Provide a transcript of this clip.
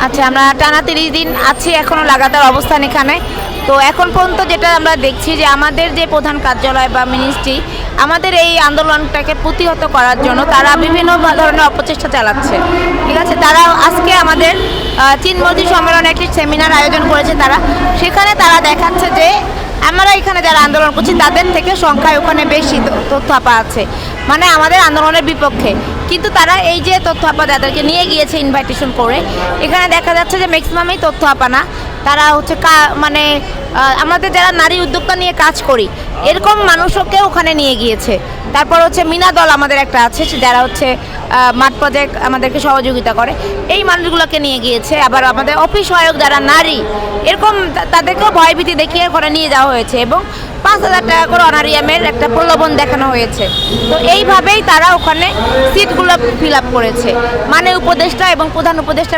আচ্ছা, আমরা টানা 30 দিন আছি এখনো লাগাতার অবস্থান এখানে। তো এখন পর্যন্ত যেটা আমরা দেখছি যে আমাদের যে প্রধান কার্যালয় বা মিনিস্ট্রি আমাদের এই আন্দোলনটাকে প্রতিহত করার জন্য তারা বিভিন্ন ধরনের অপচেষ্টা চালাচ্ছে। ঠিক আছে, তারা আজকে আমাদের চীন মোদী সম্মেলনে একটি সেমিনার আয়োজন করেছে তারা, সেখানে তারা দেখাচ্ছে যে আমরা এখানে যারা আন্দোলন করছি তাদের থেকে সংখ্যায় ওখানে বেশি তথ্য আপা আছে, মানে আমাদের আন্দোলনের বিপক্ষে। কিন্তু তারা এই যে তথ্য আপা যাদেরকে নিয়ে গিয়েছে ইনভাইটেশন করে, এখানে দেখা যাচ্ছে যে ম্যাক্সিমামই তথ্য আপা না, তারা হচ্ছে মানে আমাদের যারা নারী উদ্যোক্তা নিয়ে কাজ করি এরকম মানুষকে ওখানে নিয়ে গিয়েছে। তারপর হচ্ছে মিনা দল আমাদের একটা আছে যারা হচ্ছে মাঠ প্রজেক্ট আমাদেরকে সহযোগিতা করে, এই মানুষগুলোকে নিয়ে গিয়েছে। আবার আমাদের অফিস সহায়ক যারা নারী এরকম তাদেরকেও ভয়ভীতি দেখিয়ে ওখানে নিয়ে যাওয়া হয়েছে এবং 5,000 টাকা করে অনারিয়ামের একটা প্রলোভন দেখানো হয়েছে। তো এইভাবেই তারা ওখানে সিটগুলো ফিল আপ করেছে, মানে উপদেষ্টা এবং প্রধান উপদেষ্টা